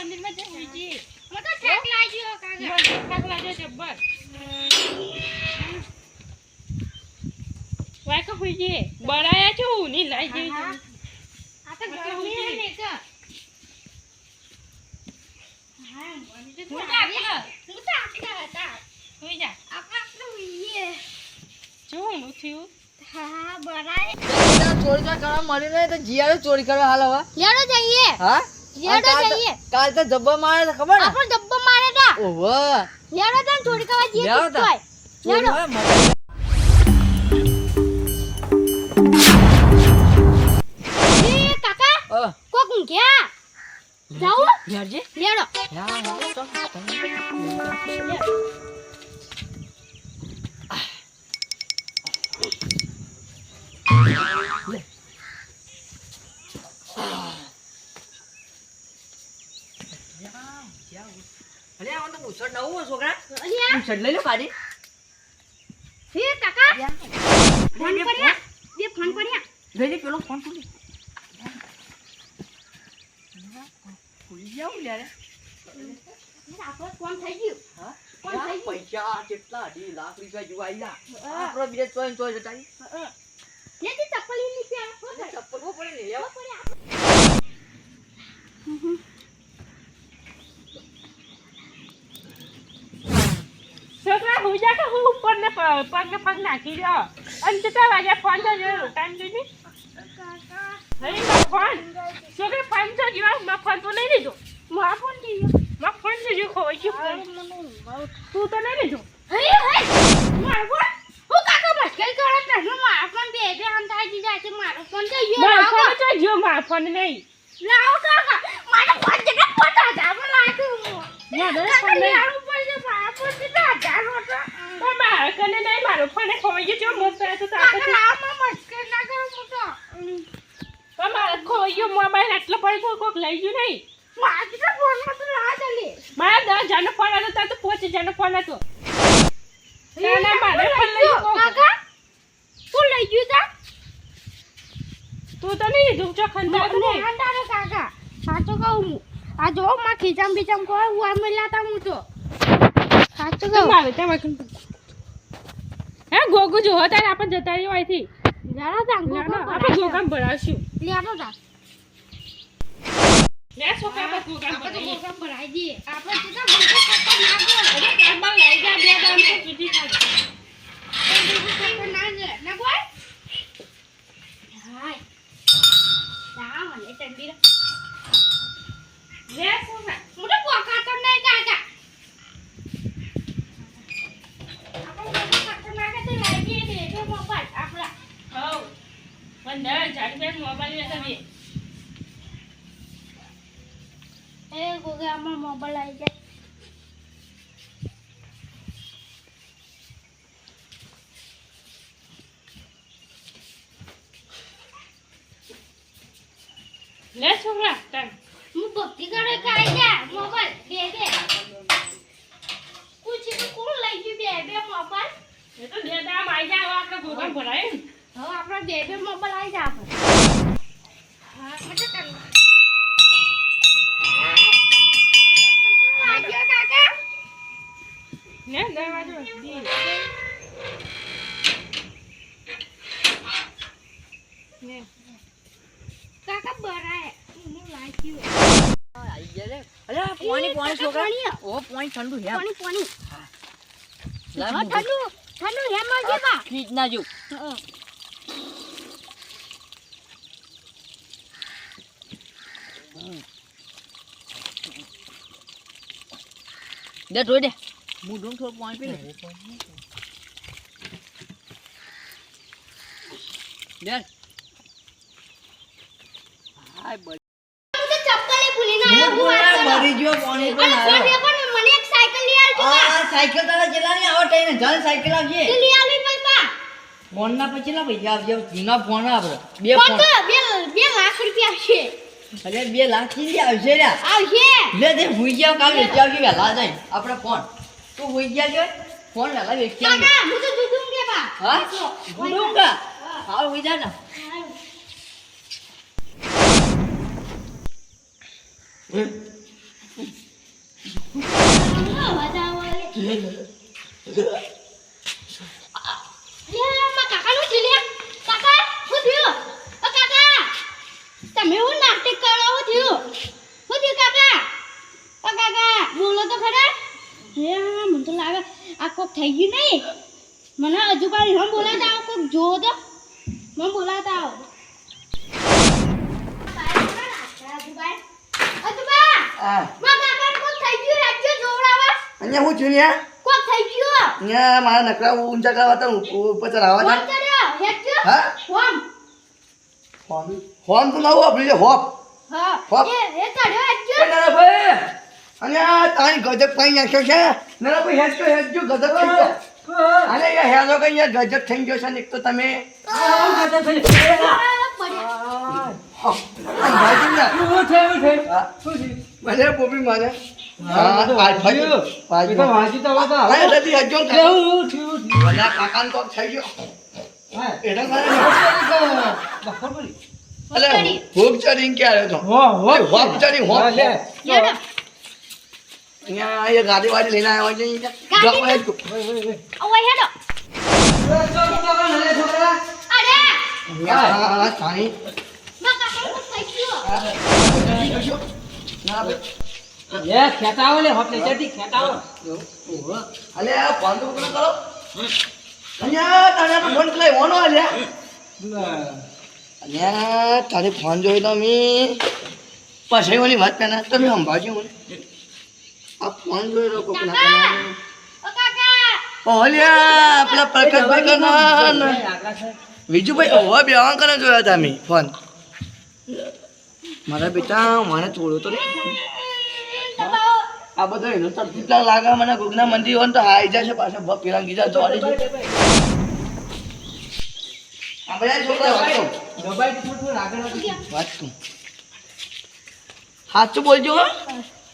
મંદિરમાં જઈ હુઈજી મને તો થાક લાગ્યો કાકા મને થાક લાગ્યો જબ્બર વાય કો હુઈજી બરાયા છું ની લઈ જઈ આ તો ગરમી હે ને કે હા મને તો થાક હતા હુઈ જા આપણે હુઈએ શું થયું હા બરાય ચોરી કરવા મળી નહીં તો જીયાડો ચોરી કરવા હાલ હવે લેડો જઈએ હા લેડો જઈએ કાલ તો જબ્બો મારે તો ખબર ને આપણે જબ્બો મારે તા ઓહો લેડો તને ચોરી કરવા જઈએ લેડો એ કાકા કોક ગયા જાઓ યારજી લેડો યાર તો અરે આ તો મુસળ નવું છોકરા મુસળ લઈ લો કાઢી હે કાકા ફોન કર્યા બે ફોન કર્યા લઈ પેલો ફોન કરી ભૂલી જાવ યાર આપણો ફોન થઈ ગયો હા પૈસા કેટલા 2 લાખ રૂપિયા જોવાઈલા આપણો બીજે ચોય જતાઈ લેતી ચપ્પલ ની નીચે ચપ્પલ કો પડે ને લેવા છોકરા હુજા કે હું ઉપર ને પગ નાખી દો અને કેટલા વાગ્યા ફોન તો ટાઈમ જોઈ હરી માં ફોન છોકરા ફોન તો જીવા માં ફોન તો નહીં લીધો માં ફોન દીયો માં ફોન તો જો ખોઈ ગયો તું તો નહીં લીધો હરી માં ફોન હું કાકા મુશ્કેલ કરો ને માં ફોન બે આમ થાય દીધા છે મારો ફોન તો ગયો ફોન તો ગયો માં ફોન નહીં લાવો કાકા મારો ફોન જરા ફોટા જાવ લાગ્યું ના ફોન નહીં આવું પડે ફોન દીધા જાવ તો મારા કને નહીં મારો ફોન ખોઈ ગયો મસ્ત તો તાકે લાવો મુશ્કેલ ના કરો મોટો મારા ખોઈ ગયો મોબાઈલ આટલો પડી કોક લઈ ગયો નહીં મારા ફોન માં તો ના ચાલે મારા 10 જણનો ફોન હતો તો 5 જણનો ફોન હતો ના મારે ફોન લઈ ગયો કાકા તું લઈ ગયો તા તું તો નહીં લીધું છો ખંડાર નહીં ખંડાર કાકા સાચો કહું આ જો માં ખીજામ બીજામ કોઈ હું આમ લાતા હું તો સાચો કહું મારે તમે હે ગોગુ જો તારે આપણે જતા રહ્યો અહીંથી જાણો તા આપણે ગોગામ ભરાવશું લેડો તા લે છોકરા આપણે ગોગામ ભરાઈ દઈએ આપણે સીધા બંકો કરતા નાગો કારમાં લઈ જા બે દામ તો સુધી ખાજો ના કોઈ હાય ના મને ઠંડી લે છોકરા મોટો પોકા તો નહીં કાકા આપણે પોકા નાખે તો લઈ જઈએ ને તો મોબાઈલ આપણા હો પણ જાડી મોબાઈલ લેતા બે એ ગોગા અમાર મોબાઈલ આવી જાય લે છોકરા તન હું ભક્તિ કરે કાઈ જા મોબાઈલ દે પૂછી તો કોણ લઈ ગયું બે મોબાઈલ એ તો દે દામ આવી જાય આપણે ગોગા ભરાય હવે આપણે બે મોબાઈલ આવી જાય આપણે હા મત કર આજો કાકા ને દરવાજો દી ને કાકા બરાય હું લાગ્યું આવી ગયા રે અરે પાણી છોકરા ઓ પાણી ઠંડુ હે પાણી હા ઠંડુ હે મળજે બા ફ્રીજ ના જો દે ધોઈ દે હું ડુંગ થોડું પાણી પી લે હાય બડી ચપ્પલે ભૂલી ના મરી ગયો પાણી પણ આવ્યો મને એક સાયકલ લઈ આવજો આ સાયકલ તારા જેલાની આવો ટાઈને જલ સાયકલ આવજે લઈ આવી પપ્પા ફોન ના પછી લા પૈસા આવજે જૂના ફોન આપડે બે ફોન 2 લાખ રૂપિયા છે અરે 2 લાખ થી આવશે રે આવશે લે દે ભૂઈ જાવ કાલ વેચી આવજે વેલા જાય આપણે ફોન તું ભૂઈ ગયા છે ફોન વેલા વેચી આવજે કાકા હું તો દૂધુંગે બા હા દૂધુંગા હા ભૂઈ જા ના અવાજ આવે માં કાકાનું છે લે કાકા શું થયું ઓ કાકા તમે હું નાટક કરો હું થયું કાકા ઓ કાકા બોલો તો ખરા હે મને તો લાગે આ કોક થઈ ગયું નહીં મને હજુ કાલે હમ બોલાતા આવો કોક જો તો મને બોલાતા આવો હા માં કાકા કોક થઈ ગયું રાજ્ય જોવડાવા અહીંયા હું છું ન્યા કોક થઈ ગયું અહીંયા મારા નકરા ઊંચા કરવા હતા ઉપર ચડાવવા ફોન હતા કર્યો હેડજો હા ફોન ફોન તો નવો આપણી છે હોપ હા હોપ. એ ચડ્યો હેડજો નાના ભાઈ અને આ તારી ગજબ કઈ નાખ્યો છે નાના ભાઈ હેચકો હેચજો ગજબ થઈ ગયો અને યાર હેલો કઈ યાર ગજબ થઈ ગયો છે ને એક તો તમે મને બોબી માને કાકાને કોક થઈ ગયો એટલે અલે હોપ ચડી ક્યારે તો હોપ ચડી હોપ હેડો અહીંયા એ ગાડી વાડી લઈને આવ્યો છે ઓય હેડો અરે તાણી માં કાકા કોક થઈ ગયું અલે આ ફોન તો કરો અહીંયા તારે ફોન કરે ઓનો અલે અહીંયા તારે ફોન જોઈ તો મી પછી ઓલી વાત પેના તમે સંભાળજો મને આ ફોન જોઈ રહ્યો કોક ના ઓ કાકા ઓલિયા પેલા પ્રકાશભાઈ કના વિજુભાઈ ઓવા બેવા કને જોયા હતા મે ફોન મારા બેટા મને થોડો તો આ બધો એનો તો કેટલા લાગે મને ગુગના મંદિર હોય તો હાઈ જશે પાછા પેલા ગીજા દોડી છે આ બધા છોકરા વાત કહું સાચું બોલજો હો.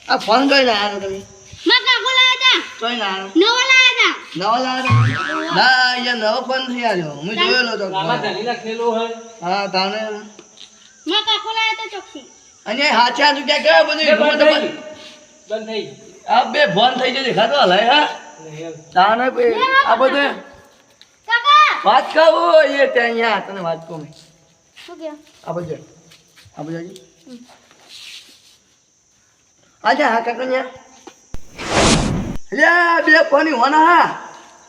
આ ફોન કઈ લાયા તમે માં કાકો લાયા કઈ લાયા નવો લાયા નવા લાયા ના અહીંયા નવો ફોન થઈ આવ્યો હું જોયેલો તો હા તાને માં કાકો લાયા ચોકસી અને હાચા તું ક્યાં ગયા બધું આ બે ફોન થઈ જશે ખાતો હલાય હા તાને બે આ બધું કાકા વાત કહું એ ત્યાં અહીંયા તને વાત કહું શું કે આ બધું આજે હા કાકા ન્યા લે બે ફોની હોના હા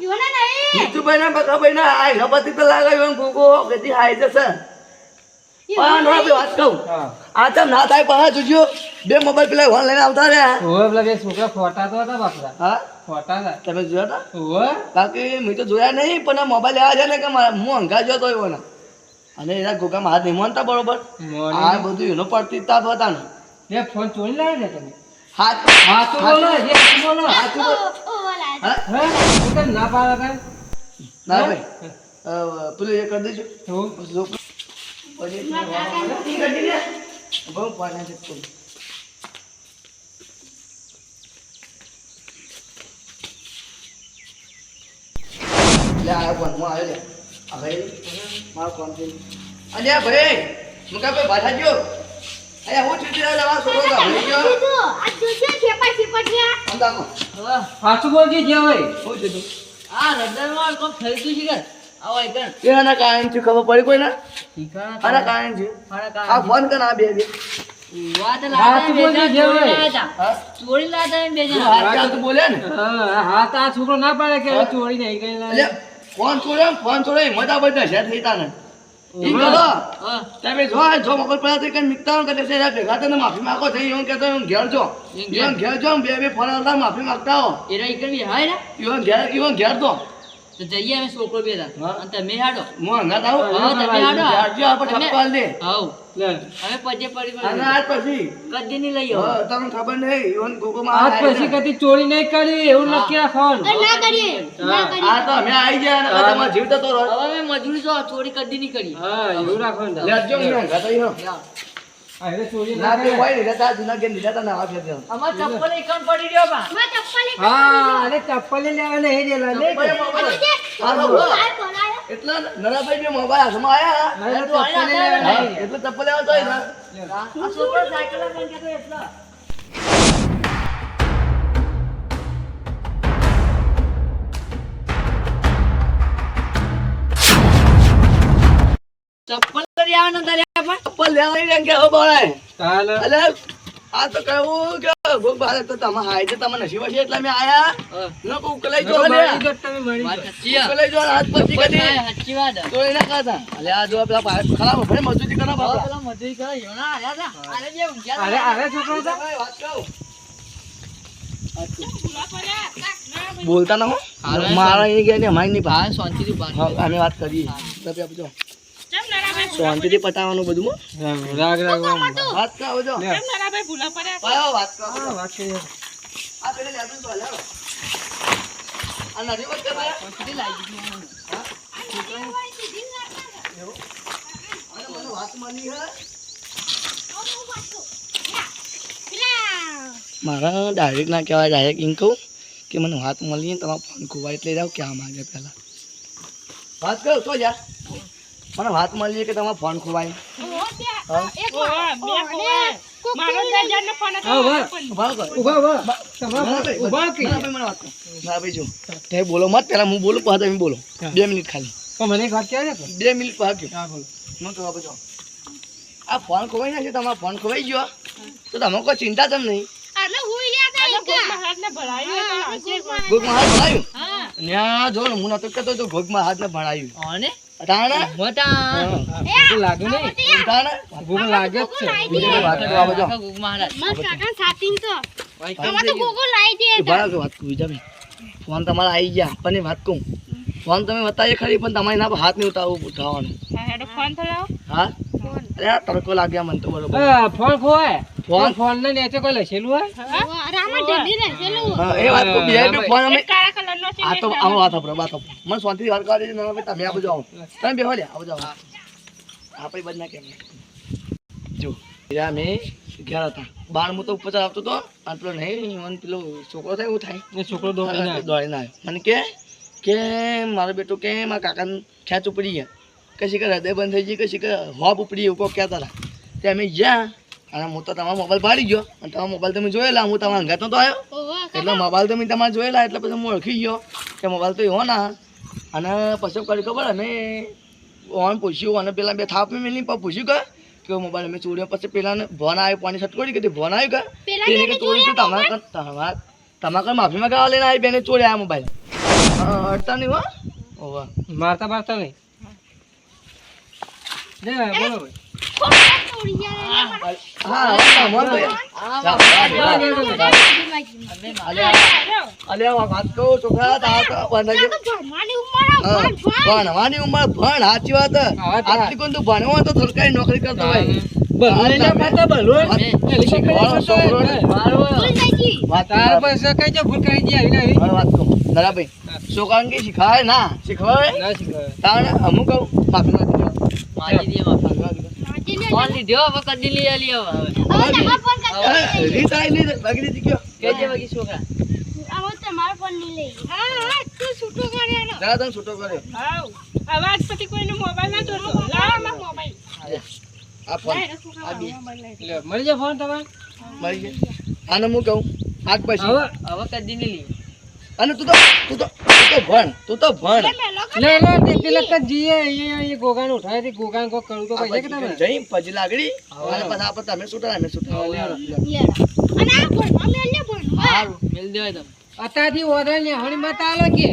યોના નહીં જીતુભાઈ ના બકાભાઈ ના આ ગપતિ તો લાગાયો એમ ગોગો ગતિ હાઈ જશે પણ હવે વાત કહું આ તમ ના થાય પણ જોજો બે મોબાઈલ પેલા ફોન લઈને આવતા રહ્યા હા તમે જોયા હતા બાકી મેં તો જોયા નહીં પણ આ મોબાઈલ એવા છે ને કે હું હંગા જતો એવો ને અને એના ગોગામાં હાથ નહીં માનતા બરોબર આ બધું એનો પડતી તાપ હતા ને ફોન ચોરી લાવે ને તમે હાથ હાચું બોલો હાચું બોલો હાથું બોલ. ઓ લાયા હા? ના પાડે કઈ ના ભાઈ પેલું એ કરી દેજો હું પછી કરી દે બહુ પાના છે તું લે આ ફોન માં આવ્યો લે આ ભાઈ મારો ફોન છે અલ્યા ભાઈ મુકા ભાઈ બાધા જો અલ્યા હું ચીડી લેવા છોકરો કા ભાઈ ગયો કીધું આ જોશે છેપા છેપટિયા અંદાકો હાચું બોલજે જે હોય હું ચીડું આ રડરમાં કોક થઈ ગયું છે કે આવો એકણ એના કારણ છે ખબર પડી કોઈ ના ઠીકાણા આના કારણ છે ફરક આ ફોન કર આ બે બે વાત હાચું બોલજે જે હોય હા ચોરી લાતા બે તું જણા હાથ ચાલતું બોલે ને હા તો આ છોકરો ના પાડે કે હવે ચોરી નહીં ગઈ એટલે ફોન છોડે મજા બધા છે થઈ તા ને ઈ કરો હા તમે જો મગર પડ્યા તો કઈ મિકતા કે છે ભેગા તને માફી માંગો થઈ હું કહેતો હું ઘેર જો ઈવન ઘેર જો બે બે ફોન આવતા માફી માંગતા હો એરા એકણ બી હાય ને ઈવન ઘેર તો તો જઈએ અમે છોકરો બે હા. અને તમે હાડો હું હંગાત આવું હા તમે હાડો ઘેર જો આપણે ઠપકો આલ દે હાઉ લે હવે પજે પડી અને આજ પછી કદી નહીં લઈ આવો હા, તમને ખબર નહીં ઈવન ગોગોમાં આજ પછી કદી ચોરી નહીં કરી એવું નક્કી રાખવાનું અરે ના કરીએ ના કરીએ આ તો અમે આવી ગયા અને તમારો જીવ તો રહો હવે મેં મજૂરી જો ચોરી કદી નહીં કરી હા એવું રાખવાનું લેજો હું હંગાત આવી હો આ એટલે ચોરી ના ના તે કરે. કોઈ લીધા તા જૂના ઘેર લીધા તા નવા ઘેર જવાનું. અમાર ચપ્પલ એકણ પડી રહ્યો બા માં ચપ્પલ એક હા અરે ચપ્પલ લેવા નહીં દેલા લે ચપ્પલે મોબાઈલ. હા, આ બોલો. બોલાયો એટલા નરાભાઈ બે મોબાઈલ હાથમાં આયા અરે ચપ્પલ લેવા હા, નહીં એટલે ચપ્પલ લેવા તો આ છોકરો સાયકલ લઈને ગયો એટલા ચપ્પલ લઈ આવવાના તારે પણ ચપ્પલ લેવા નહીં રહ્યા કે હવે બોલાય. ચાલે. અલે આ તો કહું કે ગોગ બારે તો તમે હાય છે તમે નસીબ છે એટલે મેં આયા ન કો ઉકલાઈ જો લે મળી ગયો તમે મળી વાત ગયો. સાચી ઉકલાઈ જો હાથ પછી કદી સાચી વાત તો એના ખાતા અલે આ જો પેલા ખરાબ ભાઈ મજૂરી કરો બાપા પેલા મજૂરી કરે યોના આયા હતા આને જે ઊંઘ્યા અરે અરે છોકરો તો વાત કહું ભૂલા પડ્યા ના બોલતા ના હો મારા અહીં ગયા ને અમારી નહીં હા શાંતિથી વાત હા અમે વાત કરીએ તમે આપજો ચમ નારાભાઈ શાંતિથી પતાવવાનું બધું હો. રાગ રાગ વાત કરો આવજો લે. ચમ નારાભાઈ ભૂલા પડ્યા આયો વાત કરો હા, વાત કરીએ. આ પેલે લેતું તો હાલો આ નદી વાત કરે શાંતિથી લાગી ગયું અને મને વાત મળી હે મારા ડાયરેક્ટ ના કહેવાય ડાયરેક્ટ એમ કહું કે મને વાત મળી તમારો ફોન ખોવાય એટલે જાવ ક્યાં માગે પહેલાં વાત કરો તો યાર મને વાત મળી કે તમારો ફોન ખોવાય મારો જાનનો ફોન હતો હા, વાહ. પણ ઉભા કરો ઉભા ઉભા તમારા ઉભા કે મને વાત કરો ના ભાઈ જો તમે બોલો મત પહેલાં હું બોલું પછી તમે બોલો 2 મિનિટ ખાલી તો મને એક વાત કહે ને 2 મિનિટ પાક્યો હા બોલો. ન તો આપણે જો આ ફોન ખોવાઈ નાખ્યો તમારો ફોન ખોવાઈ ગયો તો તમે કોઈ ચિંતા તમ નહીં અને ગોગ મહારાજને ભરાયું એટલે આવશે પણ. ગોગમાં હાથ ભણાયું હા ત્યાં જો ને હું નતો કહેતો તો ગોગમાં હાથ ને ભણાયું અને તાણે મોટા ભૂખ લાગે નહીં તાણે ભૂખ લાગે જ છે બીજી વાત કરો આ બાજુ ગુગ મહારાજ ઉભા રહો, વાત કહું જામે ફોન તમારા આવી ગયા પણ એ વાત કહું ફોન તમે બતાવીએ ખરી પણ તમારે ના હાથ નહીં ઉઠાવવાનો હા, હેડો ફોન તો લાવો. હા અરે આ તડકો લાગ્યા મને તો બરોબર ફોન ખોવાય ફોન? ફોન ને નીચે કોઈ લખેલું હોય હા, એ વાત કહું બીજા ફોન અમે એક કાળા કલરનો છે આ ને તો એક આવો વાત આપણો વાત આપણો મને શાંતિથી વાત કરી ના ભાઈ તમે આ બાજુ આવો તમે બેહો લે આવો જાઓ આપણે બધ ના કેમ જો યા મેં ઘેર હતા બાર હું તો ઉપર આવતો હતો અને પેલો નહીં મને પેલો છોકરો થાય એવું થાય એ છોકરો દોડીને આવ્યો. દોડીને આવ્યો મને કે મારો બેટો કે મારા કાકાને ખેંચ ઉપડી ગયા કશી કે હૃદય બંધ થઈ ગઈ કશી કે હોપ ઉપડી એવું કોઈ કહેતા હતા તે અમે ગયા અને હું તો તમારો મોબાઈલ પાડી ગયો અને તમારો મોબાઈલ તમે જોયેલા હું તમારા અંગાત નતો આવ્યો એટલે મોબાઈલ તમે તમારે જોયેલા એટલે પછી હું ઓળખી ગયો કે મોબાઈલ તો એવો ના અને પછી કરી ખબર અમે ઓન પૂછ્યું અને પેલા બે થાપ મેલી પણ પૂછ્યું કે મોબાઈલ અમે ચોર્યો પછી પેલાને ભોન આવ્યો પાણી છટકોડી કે ભોન આવ્યું કે તેને કે ચોરી તો તમારે માફી માંગવા લઈને આવી બેને ચોર્યા આ મોબાઈલ અડતા નહીં હો ઓવા મારતા મારતા નહીં લે બોલો ભાઈ. હા મોન તો અલે વાત કહું છોકરા ભણવાની ઉંમર ભણ સાચી વાત આટલી કોઈ તું ભણ્યો હોય તો સરકારી નોકરી કરતો હોય ભલે ના પાતા ભલો. શીખવાડો છોકરોને. વાત તાર પાસે કઈ જો ભૂલ કરી દી આવી ને આવી. હવે વાત કહું નરાભાઈ છોકરાને કઈ શીખાય ના શીખવાય ના શીખવાય. તાણે અમુક કહું માફી માંગી દો. મારી દે માફી માંગી દો. ફોન લીધો હવે કદી લઈ આલી હવે રીત આવી નહીં ભાગી દીધી કયો કેજે બાકી છોકરા જરા તને છૂટો કર્યો હાવ. અવાજ પછી કોઈનો મોબાઈલ ના જોતો. લાવો મારો મોબાઈલ. આ ફોન લાય, છોકરા, આ બે મોબાઈલ લાય. લે મળી જાય ફોન તમારે. મળી ગયા આને હું કહું આગ પછી હવે હવે કદી નહીં લઈ અને તું તો ભણ લે લે તે પેલા કદ જીએ એ ગોગાને ઉઠાય તે ગોગાને કોક કરું તો પૈસા કે તમે. જઈ પછી લાગડી અને પછી આપણે તમે છૂટા અમે છૂટા સારું મેલ દેવાય તમે અત્યારથી ઓર્ડર ને હણી મત આલો કે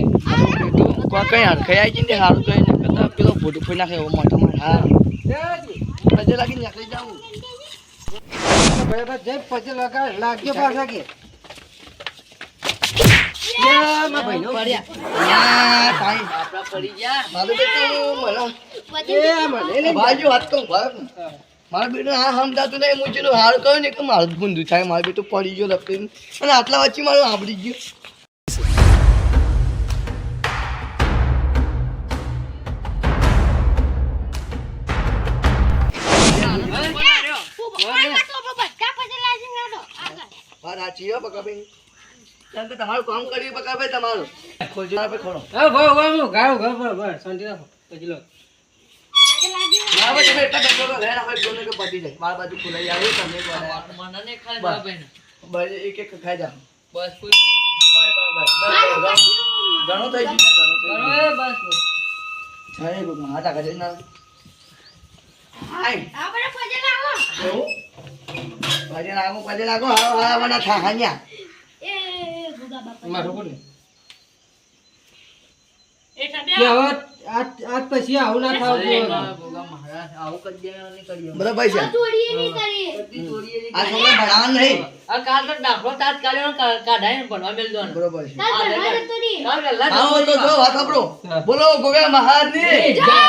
કઈ હરખાઈ આવી ને સારું કઈ ને કરતા પેલો ફોટો ફોઈ નાખે એવો મોટા માં હા પછી લાગી નીકળી જાવું બરાબર જય પછી લાગ્યો પાછા કે લે માં ભાઈનો યા તાઈ આપડા પડી ગયા મારું બેટું મને એ મને લે બાજુ વાત કહું ભાઈ મારા બેટું હા સમજાતું નહીં હું ચેલું હારું કહ્યું ને કે મારું ભૂંદું થાય મારું બેટું પડી ગયો લપટીને અને આટલા વચ્ચે મારું આંબળી ગયું વાત સાચી હો બકાભાઈ ચાલ તો તમારું કામ કર્યું બકાભાઈ તમારું ખોજો આપે ખોડો હા ભાઈ ભાઈ હું ગાવ ઘર પર બસ શાંતિ રાખો પછી લો ના ભાઈ તમે એટલા ડબ્બો લઈ રાખો જોને કે પતી જાય મારા બાજુ ખોલાઈ આવ્યું તમે મને નહીં ખાલી દવા ભાઈ બસ એક એક ખાઈ જાઓ બસ કોઈ ઘણો થઈ ગયું કરો એ બસ છાય બુક હાથ આગળ જઈને હાય આપણે પજે લાવો એવું પજે લાગો હા મને થા હાન્યા એ ગુગા બાપા મારો કોને એ ઠંડે કે હવે આજ પછી આવું ના થાવ જોઈએ ગોગા મહારાજ આવું કરી દે નહીં કર્યો બધા પૈસા આ ચોરીએ નહીં કરી બધી ચોરીએ નહીં આ કરી. છોકરા ભણાવવાનું નહીં આ કાલ તો દાખલો તાજ કાઢ્યો ને કાઢાઈને ભણવા મેલ દેવાનો. બરોબર છે કાલ ભણવા જતો રહી કાલ વહેલા આવો તો જો વાત આપણો બોલો ગોગા મહારાજની જય